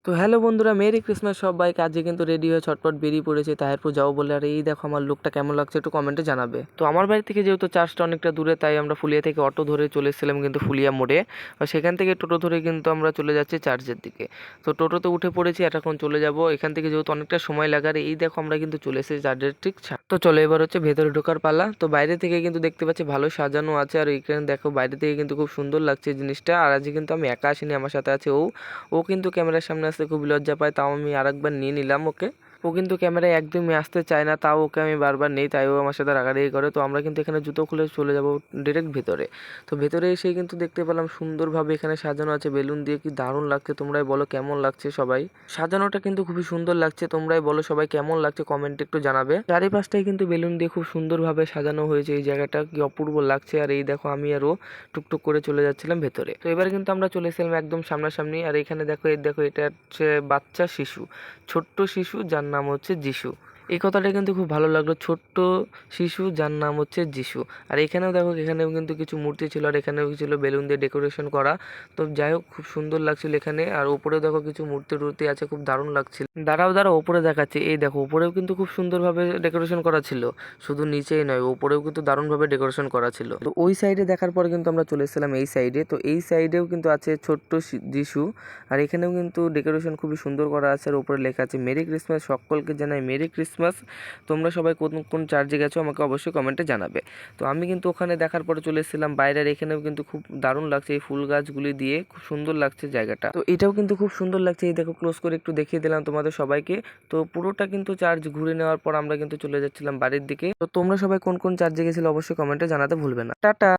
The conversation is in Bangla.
তো হ্যালো বন্ধুরা, মেরি ক্রিসমাস সবাইকে। আজকে কিন্তু রেডি হয়ে ছটপট বেরিয়ে পড়েছে তাহিরপুর যাও বলে। আর এই দেখো আমার লুকটা কেমন লাগছে একটু কমেন্টে জানাবে। তো আমার বাড়ি থেকে যেহেতু চার্চটা অনেকটা দূরে, তাই আমরা ফুলিয়া থেকে অটো ধরে চলে এসেছিলাম কিন্তু ফুলিয়া মোড়ে। আর সেখান থেকে টোটো ধরে কিন্তু আমরা চলে যাচ্ছি চার্চের দিকে। তো টোটোতে উঠে পড়েছি, এখন চলে যাব। এখান থেকে যেহেতু অনেকটা সময় লাগে, আর এই দেখো আমরা কিন্তু চলে এসেছি চার্চের ঠিক তো চলো এবার হচ্ছে ভেতরে ঢোকার পালা। তো বাইরে থেকে কিন্তু দেখতে পাচ্ছি ভালো সাজানো আছে, আর এখানে দেখো বাইরে থেকে কিন্তু খুব সুন্দর লাগছে জিনিসটা। আর আজকে কিন্তু আমি একা আসিনি, আমার সাথে আছে ও। ও কিন্তু ক্যামেরার সামনে আসতে খুব লজ্জা পায়, তাও আমি আরেকবার নিয়ে নিলাম ওকে। ও কিন্তু ক্যামেরায় একদমই আসতে চায় না, তাও ওকে আমি বারবার নেই, তাই ও আমার সাথে রাগারাগি করে। তো আমরা কিন্তু এখানে জুতো খুলে চলে যাব ডিরেক্ট ভেতরে। তো ভেতরে এসেই কিন্তু দেখতে পেলাম সুন্দরভাবে এখানে সাজানো আছে বেলুন দিয়ে, কি দারুণ লাগছে। তোমরাই বলো কেমন লাগছে সবাই। সাজানোটা কিন্তু খুবই সুন্দর লাগছে, তোমরাই বলো সবাই কেমন লাগছে, কমেন্টে একটু জানাবে। চারিপাশটাই কিন্তু বেলুন দিয়ে খুব সুন্দরভাবে সাজানো হয়েছে, এই জায়গাটা কি অপূর্ব লাগছে। আর এই দেখো আমি আরও টুকটুক করে চলে যাচ্ছিলাম ভেতরে। তো এবার কিন্তু আমরা চলে এসেছিলাম একদম সামনাসামনি। আর এখানে দেখো, এই দেখো এটা হচ্ছে বাচ্চা শিশু, ছোট্ট শিশু যার নাম হচ্ছে যিশু। এই কথাটা কিন্তু খুব ভালো লাগলো, ছোট্ট শিশু যার নাম হচ্ছে যিশু। আর এখানেও দেখো, এখানেও কিন্তু কিছু মূর্তি ছিল, আর এখানেও ছিল বেলুন দিয়ে ডেকোরেশন করা। তো যাই হোক, খুব সুন্দর লাগছিল এখানে। আর উপরেও দেখো কিছু মূর্তি টুর্তি আছে, খুব দারুণ লাগছিল। দাঁড়াও দাঁড়াও, উপরে দেখাচ্ছে, এই দেখো উপরেও কিন্তু খুব সুন্দরভাবে ডেকোরেশন করা ছিল। শুধু নিচেই নয়, উপরেও কিন্তু দারুণভাবে ডেকোরেশন করা ছিল। তো ওই সাইডে দেখার পর কিন্তু আমরা চলে এসেছিলাম এই সাইডে। তো এই সাইডেও কিন্তু আছে ছোট্ট যিশু। আর এখানেও কিন্তু ডেকোরেশন খুবই সুন্দর করা আছে, আর উপরে লেখা আছে মেরি ক্রিসমাস। সকলকে জানাই মেরি ক্রিসমাস। তোমরা সবাই কোন কোন চার্চে গেছো আমাকে অবশ্যই কমেন্টে জানাবে। তো আমি কিন্তু ওখানে দেখার পরে চলে এসেছিলাম বাইরে। আর এখানেও কিন্তু খুব দারুণ লাগছে, এই ফুল গাছগুলি দিয়ে খুব সুন্দর লাগছে জায়গাটা। তো এটাও কিন্তু খুব সুন্দর লাগছে, এই দেখো ক্লোজ করে একটু দেখিয়ে দিলাম তোমাদের সবাইকে। তো পুরোটা কিন্তু চার্চ ঘুরে নেওয়ার পর আমরা কিন্তু চলে যাচ্ছিলাম বাড়ির দিকে। তো তোমরা সবাই কোন কোন চার্চে গেছিলে অবশ্যই কমেন্টে জানাতে ভুলবে না। টাটা।